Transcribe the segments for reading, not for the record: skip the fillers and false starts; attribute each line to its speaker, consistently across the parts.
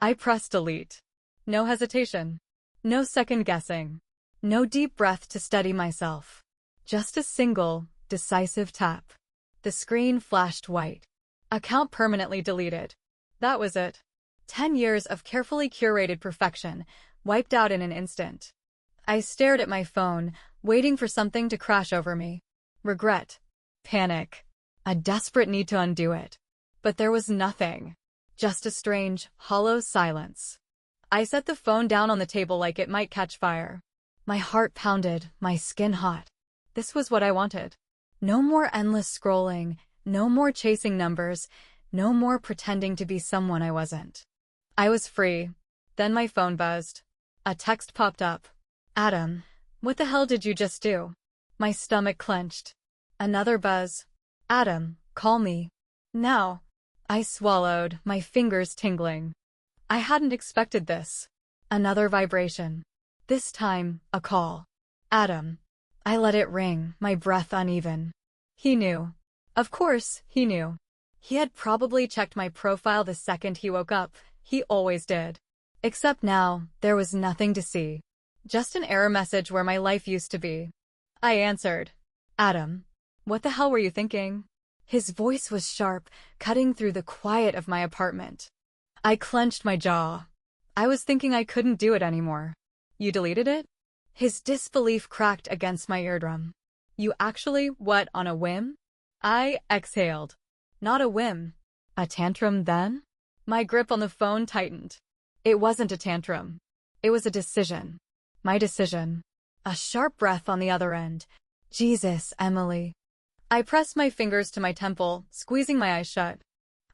Speaker 1: I pressed delete. No hesitation. No second guessing. No deep breath to steady myself. Just a single, decisive tap. The screen flashed white. Account permanently deleted. That was it. 10 years of carefully curated perfection, wiped out in an instant. I stared at my phone, waiting for something to crash over me. Regret. Panic. A desperate need to undo it. But there was nothing. Just a strange, hollow silence. I set the phone down on the table like it might catch fire. My heart pounded, my skin hot. This was what I wanted. No more endless scrolling, no more chasing numbers, no more pretending to be someone I wasn't. I was free. Then my phone buzzed. A text popped up. Adam, what the hell did you just do? My stomach clenched. Another buzz. Adam, call me. Now. I swallowed, my fingers tingling. I hadn't expected this. Another vibration. This time, a call. Adam. I let it ring, my breath uneven. He knew. Of course, he knew. He had probably checked my profile the second he woke up. He always did. Except now, there was nothing to see. Just an error message where my life used to be. I answered. Adam. What the hell were you thinking? His voice was sharp, cutting through the quiet of my apartment. I clenched my jaw. I was thinking I couldn't do it anymore. You deleted it? His disbelief cracked against my eardrum. You actually, what, on a whim? I exhaled. Not a whim. A tantrum then? My grip on the phone tightened. It wasn't a tantrum. It was a decision. My decision. A sharp breath on the other end. Jesus, Emily. I pressed my fingers to my temple, squeezing my eyes shut.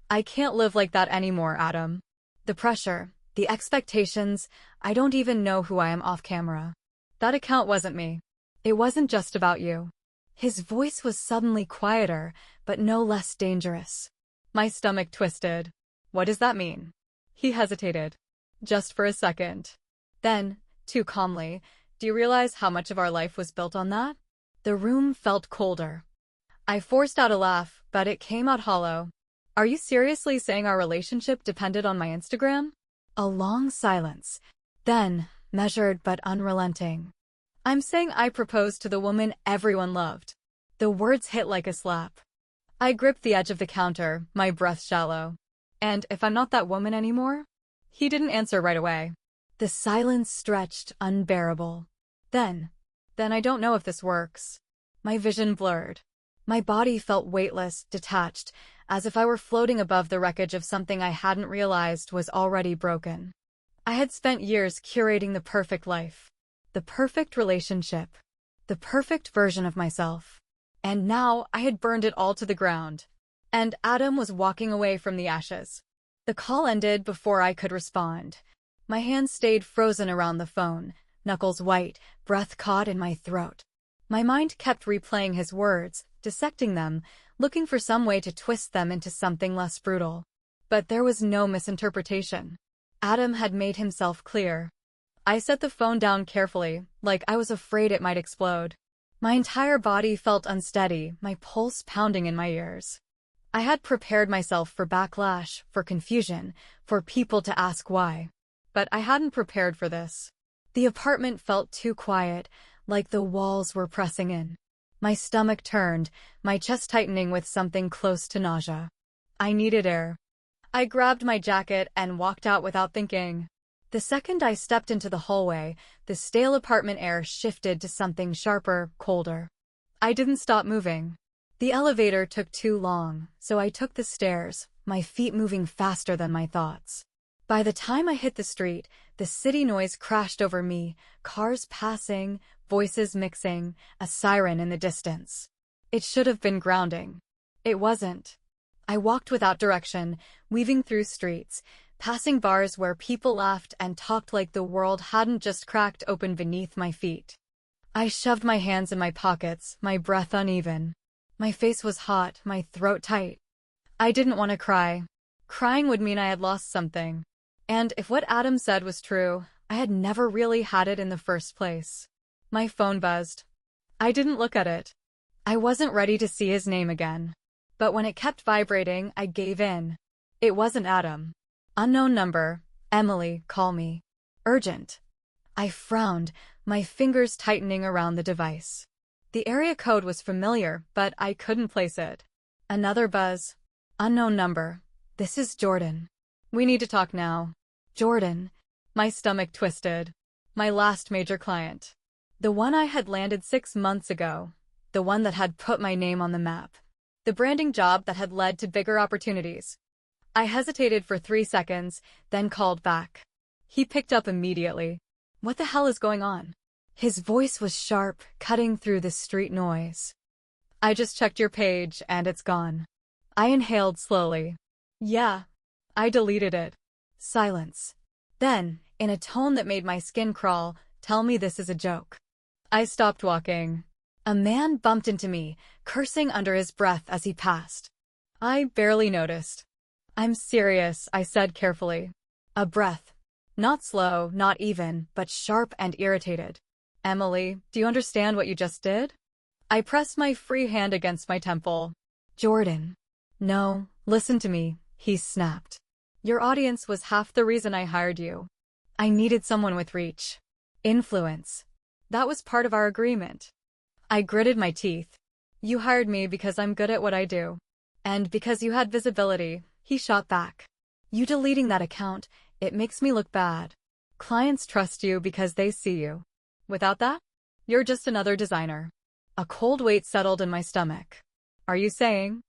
Speaker 1: I can't live like that anymore, Adam. The pressure, the expectations, I don't even know who I am off camera. That account wasn't me. It wasn't just about you. His voice was suddenly quieter, but no less dangerous. My stomach twisted. What does that mean? He hesitated. Just for a second. Then, too calmly, do you realize how much of our life was built on that? The room felt colder. I forced out a laugh, but it came out hollow. Are you seriously saying our relationship depended on my Instagram? A long silence. Then, measured but unrelenting. I'm saying I proposed to the woman everyone loved. The words hit like a slap. I gripped the edge of the counter, my breath shallow. And if I'm not that woman anymore? He didn't answer right away. The silence stretched, unbearable. Then I don't know if this works. My vision blurred. My body felt weightless, detached, as if I were floating above the wreckage of something I hadn't realized was already broken. I had spent years curating the perfect life, the perfect relationship, the perfect version of myself. And now I had burned it all to the ground. And Adam was walking away from the ashes. The call ended before I could respond. My hands stayed frozen around the phone, knuckles white, breath caught in my throat. My mind kept replaying his words, dissecting them, looking for some way to twist them into something less brutal. But there was no misinterpretation. Adam had made himself clear. I set the phone down carefully, like I was afraid it might explode. My entire body felt unsteady, my pulse pounding in my ears. I had prepared myself for backlash, for confusion, for people to ask why. But I hadn't prepared for this. The apartment felt too quiet, like the walls were pressing in. My stomach turned, my chest tightening with something close to nausea. I needed air. I grabbed my jacket and walked out without thinking. The second I stepped into the hallway, the stale apartment air shifted to something sharper, colder. I didn't stop moving. The elevator took too long, so I took the stairs, my feet moving faster than my thoughts. By the time I hit the street, the city noise crashed over me, cars passing, voices mixing, a siren in the distance. It should have been grounding. It wasn't. I walked without direction, weaving through streets, passing bars where people laughed and talked like the world hadn't just cracked open beneath my feet. I shoved my hands in my pockets, my breath uneven. My face was hot, my throat tight. I didn't want to cry. Crying would mean I had lost something. And if what Adam said was true, I had never really had it in the first place. My phone buzzed. I didn't look at it. I wasn't ready to see his name again. But when it kept vibrating, I gave in. It wasn't Adam. Unknown number. Emily, call me. Urgent. I frowned, my fingers tightening around the device. The area code was familiar, but I couldn't place it. Another buzz. Unknown number. This is Jordan. We need to talk now. Jordan. My stomach twisted. My last major client. The one I had landed 6 months ago. The one that had put my name on the map. The branding job that had led to bigger opportunities. I hesitated for 3 seconds, then called back. He picked up immediately. What the hell is going on? His voice was sharp, cutting through the street noise. I just checked your page, and it's gone. I inhaled slowly. Yeah. I deleted it. Silence. Then, in a tone that made my skin crawl, tell me this is a joke. I stopped walking. A man bumped into me, cursing under his breath as he passed. I barely noticed. I'm serious, I said carefully. A breath. Not slow, not even, but sharp and irritated. Emily, do you understand what you just did? I pressed my free hand against my temple. Jordan. No, listen to me, he snapped. Your audience was half the reason I hired you. I needed someone with reach. Influence. That was part of our agreement. I gritted my teeth. You hired me because I'm good at what I do. And because you had visibility, he shot back. You deleting that account, it makes me look bad. Clients trust you because they see you. Without that, you're just another designer. A cold weight settled in my stomach. Are you saying?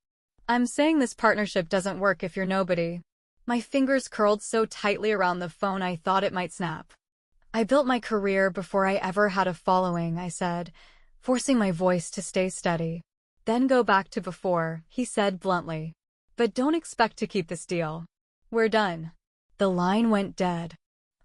Speaker 1: I'm saying this partnership doesn't work if you're nobody. My fingers curled so tightly around the phone I thought it might snap. I built my career before I ever had a following, I said, forcing my voice to stay steady. Then go back to before, he said bluntly. But don't expect to keep this deal. We're done. The line went dead.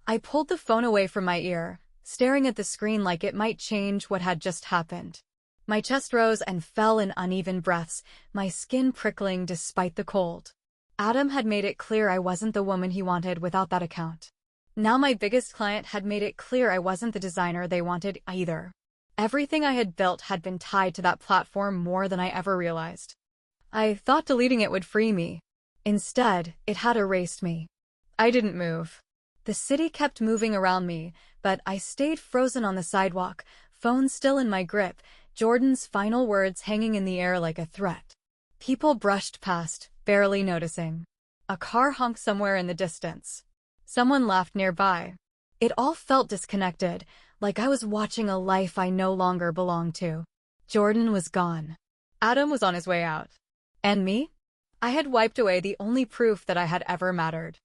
Speaker 1: I pulled the phone away from my ear, staring at the screen like it might change what had just happened. My chest rose and fell in uneven breaths, my skin prickling despite the cold. Adam had made it clear I wasn't the woman he wanted without that account. Now my biggest client had made it clear I wasn't the designer they wanted either. Everything I had built had been tied to that platform more than I ever realized. I thought deleting it would free me. Instead, it had erased me. I didn't move. The city kept moving around me, but I stayed frozen on the sidewalk, phone still in my grip, Jordan's final words hanging in the air like a threat. People brushed past, barely noticing. A car honked somewhere in the distance. Someone laughed nearby. It all felt disconnected, like I was watching a life I no longer belonged to. Jordan was gone. Adam was on his way out. And me? I had wiped away the only proof that I had ever mattered.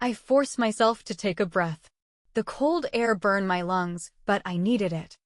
Speaker 1: I forced myself to take a breath. The cold air burned my lungs, but I needed it.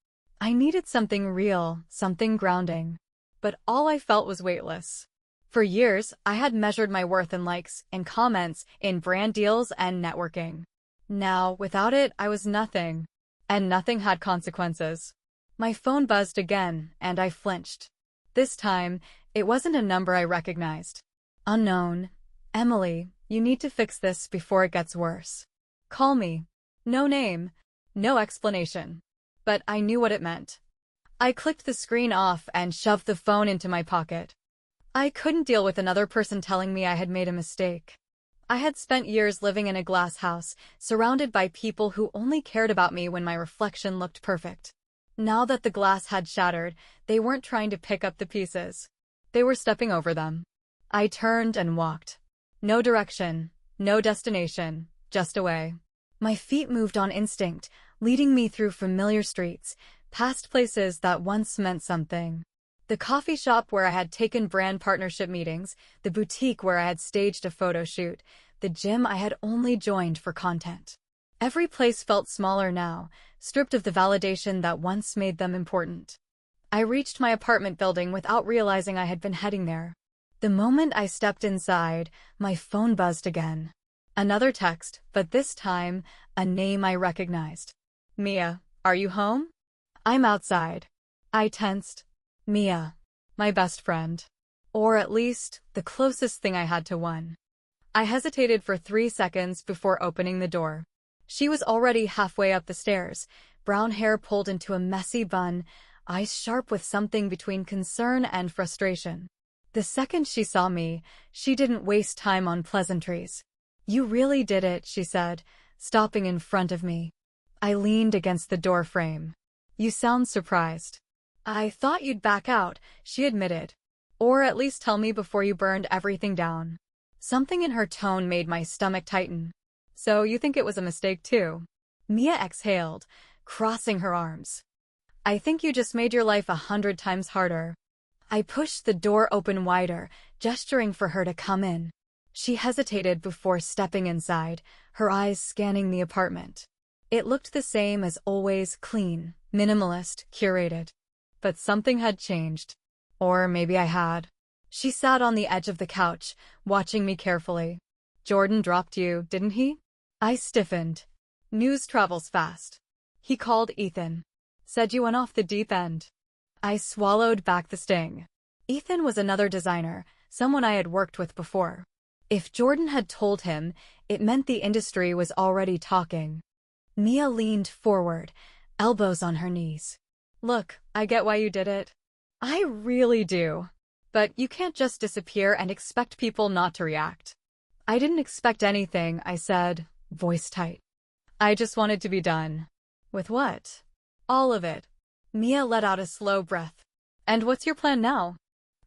Speaker 1: I needed something real, something grounding. But all I felt was weightless. For years, I had measured my worth in likes, in comments, in brand deals, and networking. Now, without it, I was nothing. And nothing had consequences. My phone buzzed again, and I flinched. This time, it wasn't a number I recognized. Unknown. Emily, you need to fix this before it gets worse. Call me. No name. No explanation. But I knew what it meant. I clicked the screen off and shoved the phone into my pocket. I couldn't deal with another person telling me I had made a mistake. I had spent years living in a glass house, surrounded by people who only cared about me when my reflection looked perfect. Now that the glass had shattered, they weren't trying to pick up the pieces. They were stepping over them. I turned and walked. No direction, no destination, just away. My feet moved on instinct, leading me through familiar streets, past places that once meant something. The coffee shop where I had taken brand partnership meetings, the boutique where I had staged a photo shoot, the gym I had only joined for content. Every place felt smaller now, stripped of the validation that once made them important. I reached my apartment building without realizing I had been heading there. The moment I stepped inside, my phone buzzed again. Another text, but this time, a name I recognized. Mia, are you home? I'm outside. I tensed. Mia, my best friend. Or at least, the closest thing I had to one. I hesitated for 3 seconds before opening the door. She was already halfway up the stairs, brown hair pulled into a messy bun, eyes sharp with something between concern and frustration. The second she saw me, she didn't waste time on pleasantries. You really did it, she said, stopping in front of me. I leaned against the door frame. You sound surprised. I thought you'd back out, she admitted. Or at least tell me before you burned everything down. Something in her tone made my stomach tighten. So you think it was a mistake too? Mia exhaled, crossing her arms. I think you just made your life 100 times harder. I pushed the door open wider, gesturing for her to come in. She hesitated before stepping inside, her eyes scanning the apartment. It looked the same as always, clean, minimalist, curated. But something had changed. Or maybe I had. She sat on the edge of the couch, watching me carefully. Jordan dropped you, didn't he? I stiffened. News travels fast. He called Ethan. Said you went off the deep end. I swallowed back the sting. Ethan was another designer, someone I had worked with before. If Jordan had told him, it meant the industry was already talking. Mia leaned forward, elbows on her knees. Look, I get why you did it. I really do. But you can't just disappear and expect people not to react. I didn't expect anything, I said, voice tight. I just wanted to be done. With what? All of it. Mia let out a slow breath. And what's your plan now?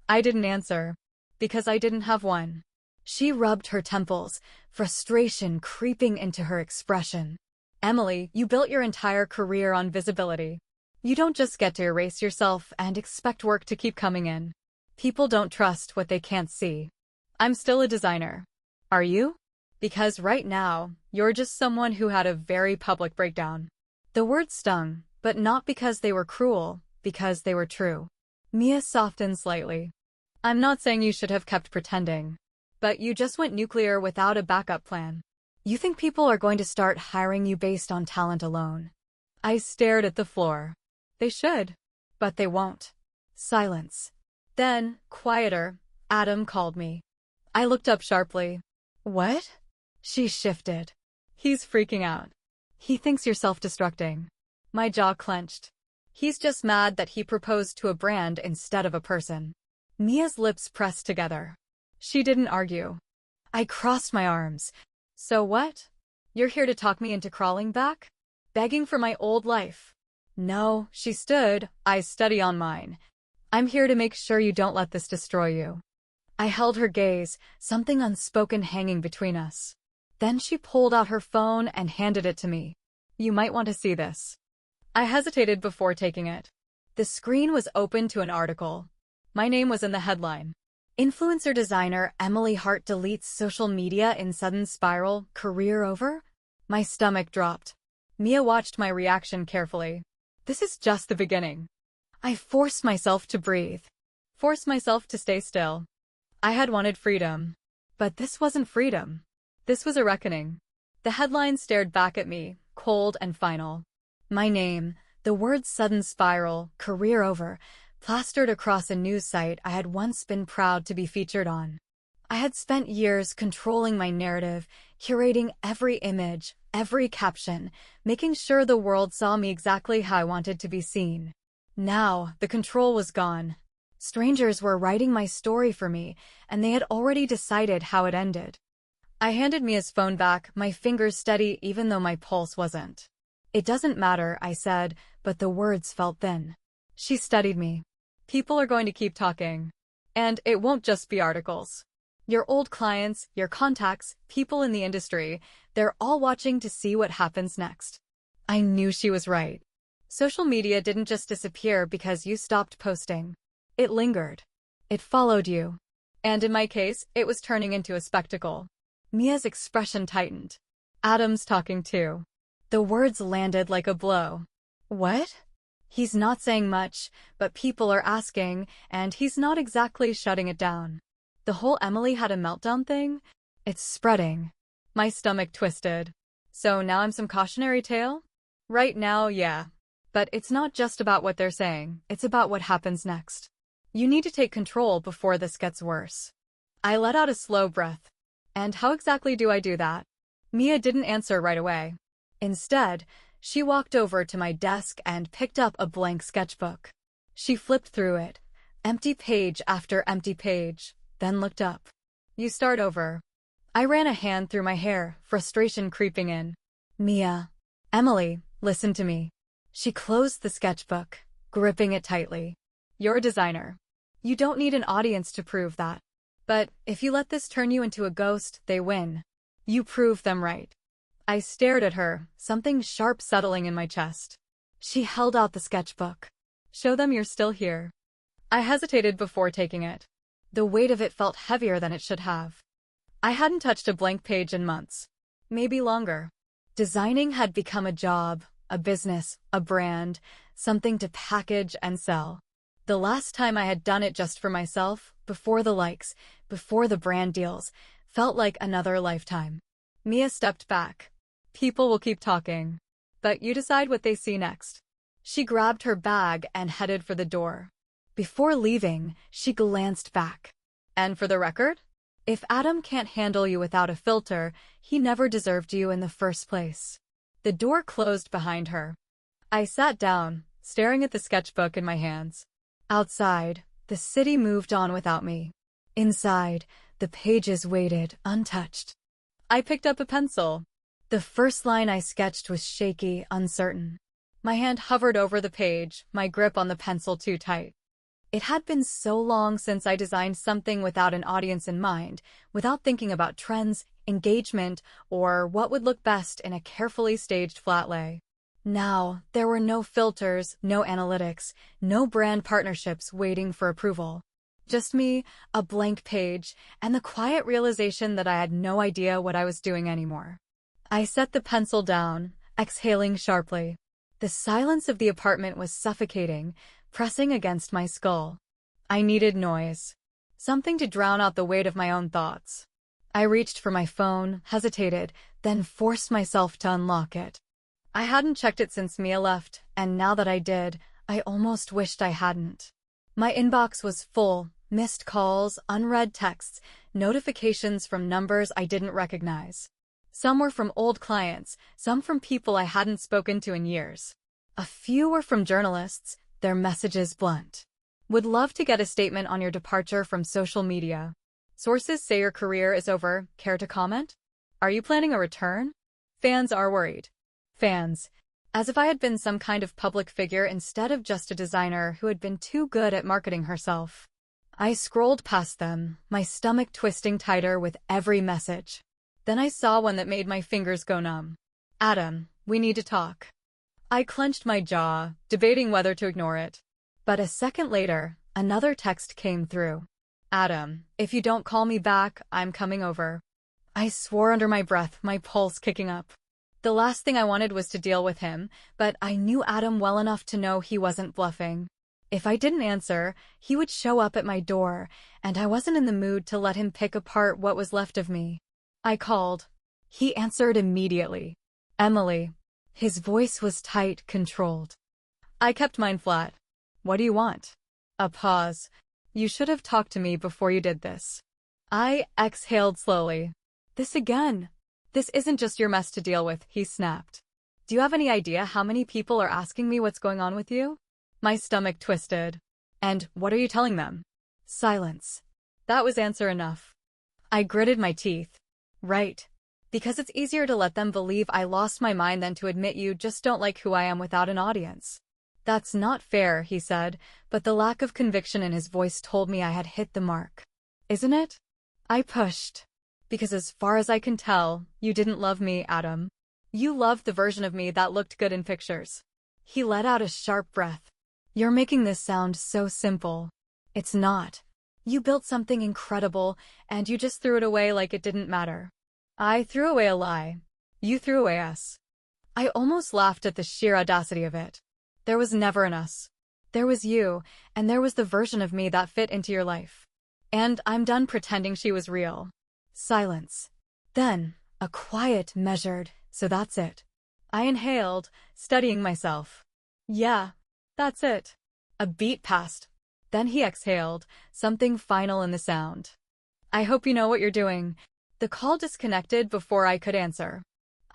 Speaker 1: I didn't answer. Because I didn't have one. She rubbed her temples, frustration creeping into her expression. Emily, you built your entire career on visibility. You don't just get to erase yourself and expect work to keep coming in. People don't trust what they can't see. I'm still a designer. Are you? Because right now, you're just someone who had a very public breakdown. The words stung, but not because they were cruel, because they were true. Mia softened slightly. I'm not saying you should have kept pretending. But you just went nuclear without a backup plan. You think people are going to start hiring you based on talent alone? I stared at the floor. They should. But they won't. Silence. Then, quieter, Adam called me. I looked up sharply. What? She shifted. He's freaking out. He thinks you're self-destructing. My jaw clenched. He's just mad that he proposed to a brand instead of a person. Mia's lips pressed together. She didn't argue. I crossed my arms. So what? You're here to talk me into crawling back? Begging for my old life? No, she stood, eyes steady on mine. I'm here to make sure you don't let this destroy you. I held her gaze, something unspoken hanging between us. Then she pulled out her phone and handed it to me. You might want to see this. I hesitated before taking it. The screen was open to an article. My name was in the headline. Influencer designer Emily Hart deletes social media in sudden spiral, career over? My stomach dropped. Mia watched my reaction carefully. This is just the beginning. I forced myself to breathe. Forced myself to stay still. I had wanted freedom. But this wasn't freedom. This was a reckoning. The headline stared back at me, cold and final. My name, the words sudden spiral, career over, plastered across a news site I had once been proud to be featured on. I had spent years controlling my narrative, curating every image, every caption, making sure the world saw me exactly how I wanted to be seen. Now, the control was gone. Strangers were writing my story for me, and they had already decided how it ended. I handed Mia's phone back, my fingers steady even though my pulse wasn't. It doesn't matter, I said, but the words felt thin. She studied me. People are going to keep talking. And it won't just be articles. Your old clients, your contacts, people in the industry, they're all watching to see what happens next. I knew she was right. Social media didn't just disappear because you stopped posting. It lingered. It followed you. And in my case, it was turning into a spectacle. Mia's expression tightened. Adam's talking too. The words landed like a blow. What? He's not saying much, but people are asking, and he's not exactly shutting it down. The whole Emily had a meltdown thing? It's spreading. My stomach twisted. So now I'm some cautionary tale? Right now, yeah. But it's not just about what they're saying, it's about what happens next. You need to take control before this gets worse. I let out a slow breath. And how exactly do I do that? Mia didn't answer right away. Instead, she walked over to my desk and picked up a blank sketchbook. She flipped through it, empty page after empty page, then looked up. You start over. I ran a hand through my hair, frustration creeping in. Mia. Emily, listen to me. She closed the sketchbook, gripping it tightly. You're a designer. You don't need an audience to prove that. But if you let this turn you into a ghost, they win. You prove them right. I stared at her, something sharp settling in my chest. She held out the sketchbook. Show them you're still here. I hesitated before taking it. The weight of it felt heavier than it should have. I hadn't touched a blank page in months. Maybe longer. Designing had become a job, a business, a brand, something to package and sell. The last time I had done it just for myself, before the likes, before the brand deals, felt like another lifetime. Mia stepped back. People will keep talking. But you decide what they see next. She grabbed her bag and headed for the door. Before leaving, she glanced back. And for the record? If Adam can't handle you without a filter, he never deserved you in the first place. The door closed behind her. I sat down, staring at the sketchbook in my hands. Outside, the city moved on without me. Inside, the pages waited, untouched. I picked up a pencil. The first line I sketched was shaky, uncertain. My hand hovered over the page, my grip on the pencil too tight. It had been so long since I designed something without an audience in mind, without thinking about trends, engagement, or what would look best in a carefully staged flat lay. Now, there were no filters, no analytics, no brand partnerships waiting for approval. Just me, a blank page, and the quiet realization that I had no idea what I was doing anymore. I set the pencil down, exhaling sharply. The silence of the apartment was suffocating, pressing against my skull. I needed noise. Something to drown out the weight of my own thoughts. I reached for my phone, hesitated, then forced myself to unlock it. I hadn't checked it since Mia left, and now that I did, I almost wished I hadn't. My inbox was full, missed calls, unread texts, notifications from numbers I didn't recognize. Some were from old clients, some from people I hadn't spoken to in years. A few were from journalists, their messages blunt. Would love to get a statement on your departure from social media. Sources say your career is over. Care to comment? Are you planning a return? Fans are worried. Fans. As if I had been some kind of public figure instead of just a designer who had been too good at marketing herself. I scrolled past them, my stomach twisting tighter with every message. Then I saw one that made my fingers go numb. Adam, we need to talk. I clenched my jaw, debating whether to ignore it. But a second later, another text came through. Adam, if you don't call me back, I'm coming over. I swore under my breath, my pulse kicking up. The last thing I wanted was to deal with him, but I knew Adam well enough to know he wasn't bluffing. If I didn't answer, he would show up at my door, and I wasn't in the mood to let him pick apart what was left of me. I called. He answered immediately. Emily. His voice was tight, controlled. I kept mine flat. What do you want? A pause. You should have talked to me before you did this. I exhaled slowly. This again. This isn't just your mess to deal with, he snapped. Do you have any idea how many people are asking me what's going on with you? My stomach twisted. And what are you telling them? Silence. That was answer enough. I gritted my teeth. Right. Because it's easier to let them believe I lost my mind than to admit you just don't like who I am without an audience. That's not fair, he said, but the lack of conviction in his voice told me I had hit the mark. Isn't it? I pushed. Because as far as I can tell, you didn't love me, Adam. You loved the version of me that looked good in pictures. He let out a sharp breath. You're making this sound so simple. It's not. You built something incredible, and you just threw it away like it didn't matter. I threw away a lie. You threw away us. I almost laughed at the sheer audacity of it. There was never an us. There was you, and there was the version of me that fit into your life. And I'm done pretending she was real. Silence. Then, a quiet, measured, so that's it. I inhaled, steadying myself. Yeah, that's it. A beat passed. Then he exhaled, something final in the sound. I hope you know what you're doing. The call disconnected before I could answer.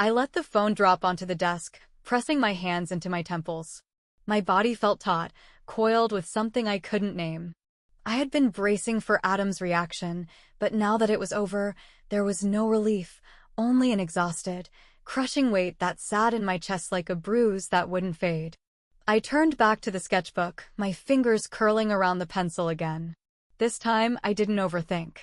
Speaker 1: I let the phone drop onto the desk, pressing my hands into my temples. My body felt taut, coiled with something I couldn't name. I had been bracing for Adam's reaction, but now that it was over, there was no relief, only an exhausted, crushing weight that sat in my chest like a bruise that wouldn't fade. I turned back to the sketchbook, my fingers curling around the pencil again. This time, I didn't overthink.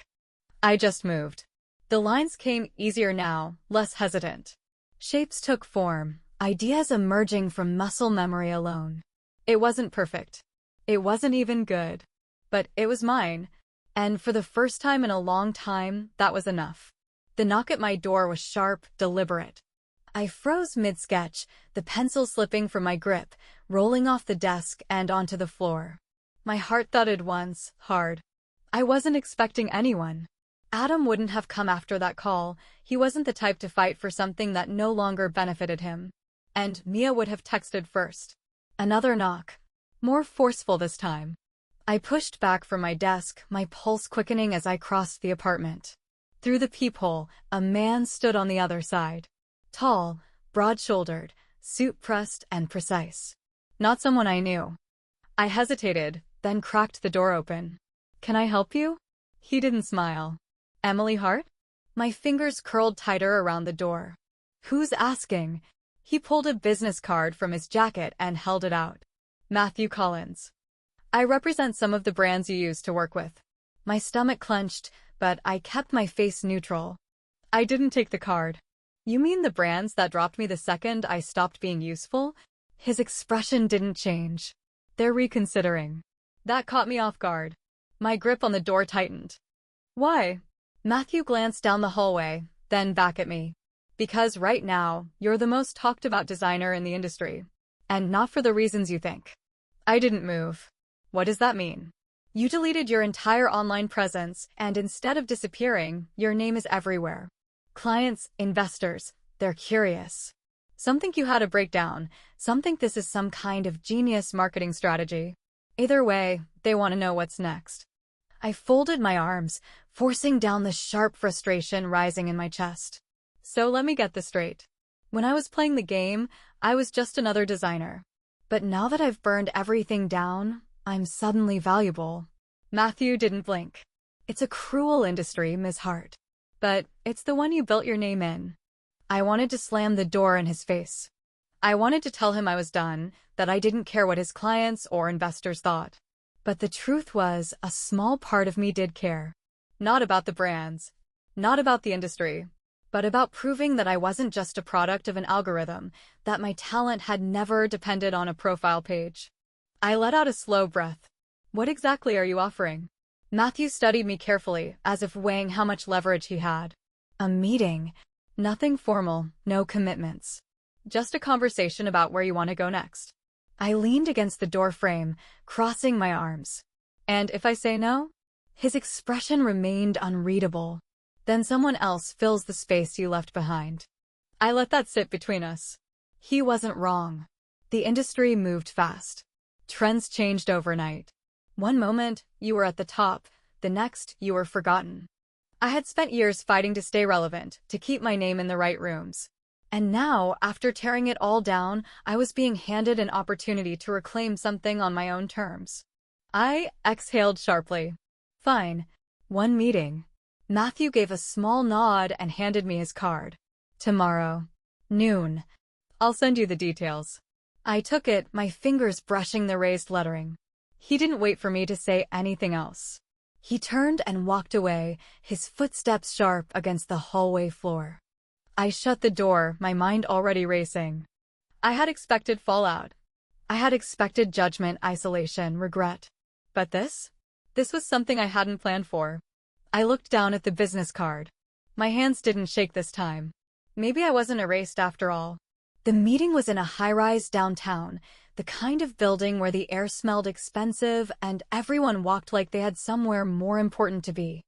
Speaker 1: I just moved. The lines came easier now, less hesitant. Shapes took form, ideas emerging from muscle memory alone. It wasn't perfect. It wasn't even good. But it was mine, and for the first time in a long time, that was enough. The knock at my door was sharp, deliberate. I froze mid-sketch, the pencil slipping from my grip, rolling off the desk and onto the floor. My heart thudded once, hard. I wasn't expecting anyone. Adam wouldn't have come after that call. He wasn't the type to fight for something that no longer benefited him. And Mia would have texted first. Another knock. More forceful this time. I pushed back from my desk, my pulse quickening as I crossed the apartment. Through the peephole, a man stood on the other side. Tall, broad-shouldered, suit-pressed and precise. Not someone I knew. I hesitated, then cracked the door open. "Can I help you?" He didn't smile. "Emily Hart?" My fingers curled tighter around the door. "Who's asking?" He pulled a business card from his jacket and held it out. "Matthew Collins. I represent some of the brands you used to work with." My stomach clenched, but I kept my face neutral. I didn't take the card. "You mean the brands that dropped me the second I stopped being useful?" His expression didn't change. "They're reconsidering." That caught me off guard. My grip on the door tightened. "Why?" Matthew glanced down the hallway, then back at me. "Because right now, you're the most talked about designer in the industry. And not for the reasons you think." I didn't move. "What does that mean?" "You deleted your entire online presence, and instead of disappearing, your name is everywhere. Clients, investors, they're curious. Some think you had a breakdown, some think this is some kind of genius marketing strategy. Either way, they want to know what's next." I folded my arms, forcing down the sharp frustration rising in my chest. "So let me get this straight. When I was playing the game, I was just another designer. But now that I've burned everything down, I'm suddenly valuable." Matthew didn't blink. "It's a cruel industry, Ms. Hart. But it's the one you built your name in." I wanted to slam the door in his face. I wanted to tell him I was done, that I didn't care what his clients or investors thought. But the truth was, a small part of me did care. Not about the brands, not about the industry, but about proving that I wasn't just a product of an algorithm, that my talent had never depended on a profile page. I let out a slow breath. "What exactly are you offering?" Matthew studied me carefully, as if weighing how much leverage he had. "A meeting. Nothing formal, no commitments. Just a conversation about where you want to go next." I leaned against the door frame, crossing my arms. "And if I say no?" His expression remained unreadable. "Then someone else fills the space you left behind." I let that sit between us. He wasn't wrong. The industry moved fast. Trends changed overnight. One moment, you were at the top. The next, you were forgotten. I had spent years fighting to stay relevant, to keep my name in the right rooms. And now, after tearing it all down, I was being handed an opportunity to reclaim something on my own terms. I exhaled sharply. "Fine. One meeting." Matthew gave a small nod and handed me his card. "Tomorrow. Noon. I'll send you the details." I took it, my fingers brushing the raised lettering. He didn't wait for me to say anything else. He turned and walked away, his footsteps sharp against the hallway floor. I shut the door, my mind already racing. I had expected fallout. I had expected judgment, isolation, regret. But this? This was something I hadn't planned for. I looked down at the business card. My hands didn't shake this time. Maybe I wasn't erased after all. The meeting was in a high-rise downtown, the kind of building where the air smelled expensive and everyone walked like they had somewhere more important to be.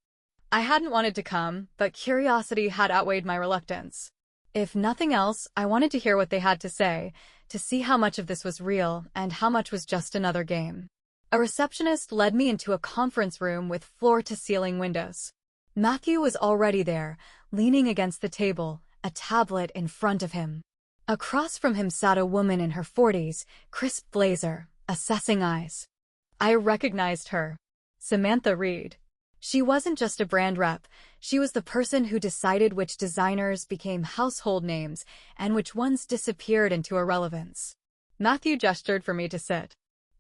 Speaker 1: I hadn't wanted to come, but curiosity had outweighed my reluctance. If nothing else, I wanted to hear what they had to say, to see how much of this was real and how much was just another game. A receptionist led me into a conference room with floor-to-ceiling windows. Matthew was already there, leaning against the table, a tablet in front of him. Across from him sat a woman in her 40s, crisp blazer, assessing eyes. I recognized her. Samantha Reed. She wasn't just a brand rep, She was the person who decided which designers became household names and which ones disappeared into irrelevance. Matthew gestured for me to sit.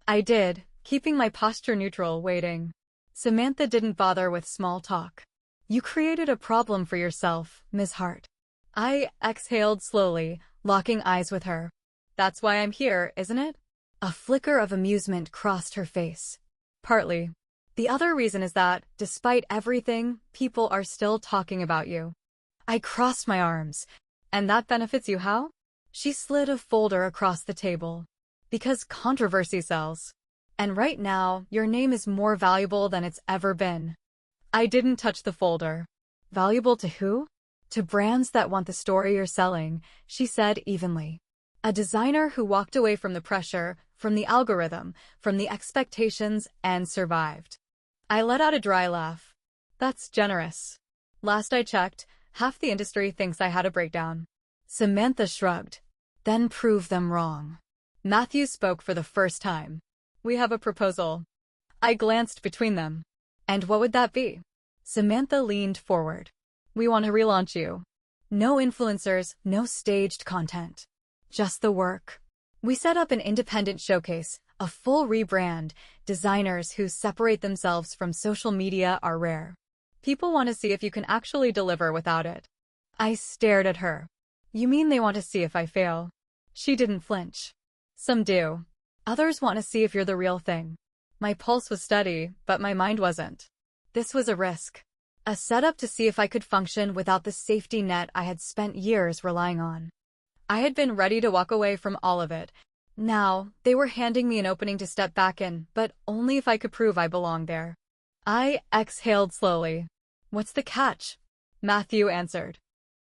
Speaker 1: I did, keeping my posture neutral, waiting. Samantha didn't bother with small talk. You created a problem for yourself, Ms. Hart. I exhaled slowly, locking eyes with her. That's why I'm here, isn't it? A flicker of amusement crossed her face. Partly. The other reason is that, despite everything, people are still talking about you. I crossed my arms. And that benefits you how? She slid a folder across the table. Because controversy sells. And right now, your name is more valuable than it's ever been. I didn't touch the folder. Valuable to who? To brands that want the story you're selling, she said evenly. A designer who walked away from the pressure, from the algorithm, from the expectations, and survived. I let out a dry laugh. That's generous. Last I checked, half the industry thinks I had a breakdown. Samantha shrugged. Then prove them wrong. Matthew spoke for the first time. We have a proposal. I glanced between them. And what would that be? Samantha leaned forward. We want to relaunch you. No influencers, no staged content. Just the work. We set up an independent showcase, a full rebrand. Designers who separate themselves from social media are rare. People want to see if you can actually deliver without it. I stared at her. You mean they want to see if I fail? She didn't flinch. Some do. Others want to see if you're the real thing. My pulse was steady, but my mind wasn't. This was a risk. A setup to see if I could function without the safety net I had spent years relying on. I had been ready to walk away from all of it. Now, they were handing me an opening to step back in, but only if I could prove I belonged there. I exhaled slowly. What's the catch? Matthew answered.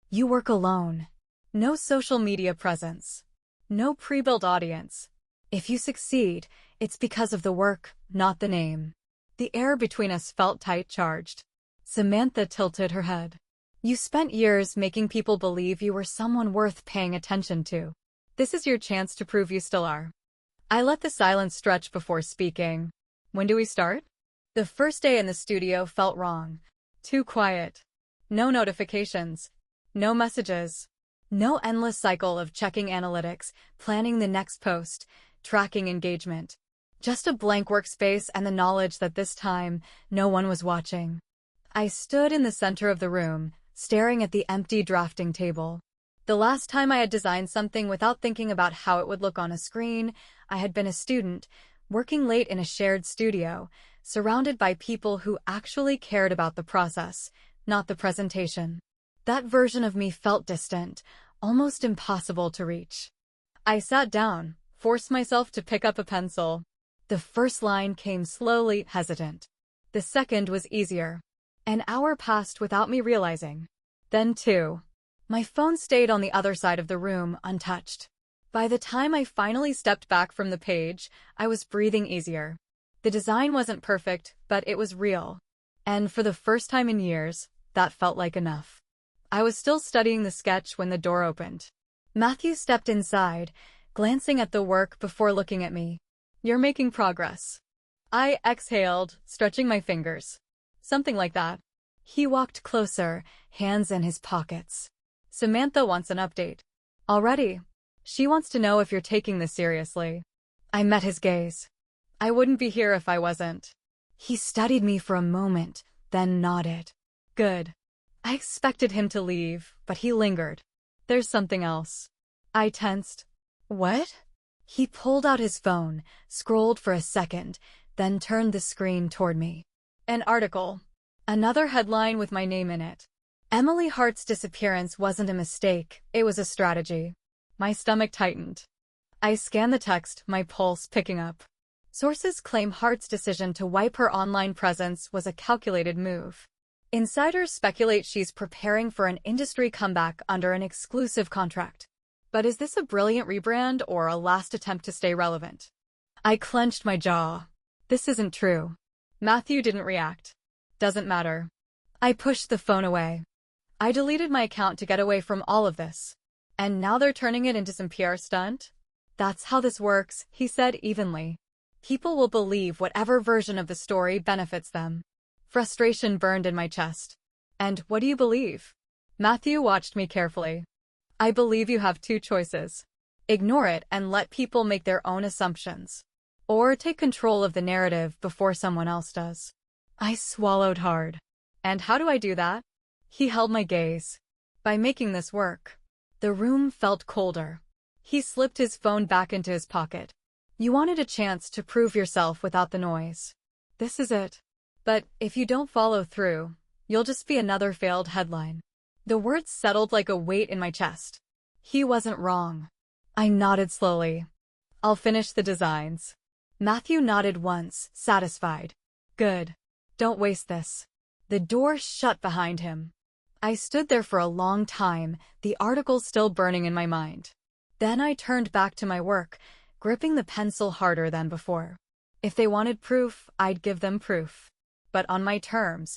Speaker 1: You work alone. No social media presence. No pre-built audience. If you succeed, it's because of the work, not the name. The air between us felt tight charged. Samantha tilted her head. You spent years making people believe you were someone worth paying attention to. This is your chance to prove you still are. I let the silence stretch before speaking. When do we start? The first day in the studio felt wrong. Too quiet. No notifications. No messages. No endless cycle of checking analytics, planning the next post, tracking engagement. Just a blank workspace and the knowledge that this time, no one was watching. I stood in the center of the room, staring at the empty drafting table. The last time I had designed something without thinking about how it would look on a screen, I had been a student, working late in a shared studio, surrounded by people who actually cared about the process, not the presentation. That version of me felt distant, almost impossible to reach. I sat down, forced myself to pick up a pencil. The first line came slowly, hesitant. The second was easier. An hour passed without me realizing. Then two. My phone stayed on the other side of the room, untouched. By the time I finally stepped back from the page, I was breathing easier. The design wasn't perfect, but it was real. And for the first time in years, that felt like enough. I was still studying the sketch when the door opened. Matthew stepped inside, glancing at the work before looking at me. You're making progress. I exhaled, stretching my fingers. Something like that. He walked closer, hands in his pockets. Samantha wants an update. Already. She wants to know if you're taking this seriously. I met his gaze. I wouldn't be here if I wasn't. He studied me for a moment, then nodded. Good. I expected him to leave, but he lingered. There's something else. I tensed. What? He pulled out his phone, scrolled for a second, then turned the screen toward me. An article. Another headline with my name in it. Emily Hart's disappearance wasn't a mistake, it was a strategy. My stomach tightened. I scanned the text, my pulse picking up. Sources claim Hart's decision to wipe her online presence was a calculated move. Insiders speculate she's preparing for an industry comeback under an exclusive contract. But is this a brilliant rebrand or a last attempt to stay relevant? I clenched my jaw. This isn't true. Matthew didn't react. Doesn't matter. I pushed the phone away. I deleted my account to get away from all of this. And now they're turning it into some PR stunt? That's how this works, he said evenly. People will believe whatever version of the story benefits them. Frustration burned in my chest. And what do you believe? Matthew watched me carefully. I believe you have two choices. Ignore it and let people make their own assumptions. Or take control of the narrative before someone else does. I swallowed hard. And how do I do that? He held my gaze. By making this work. The room felt colder. He slipped his phone back into his pocket. You wanted a chance to prove yourself without the noise. This is it. But if you don't follow through, you'll just be another failed headline. The words settled like a weight in my chest. He wasn't wrong. I nodded slowly. I'll finish the designs. Matthew nodded once, satisfied. Good. Don't waste this. The door shut behind him. I stood there for a long time, the article still burning in my mind. Then I turned back to my work, gripping the pencil harder than before. If they wanted proof, I'd give them proof. But on my terms,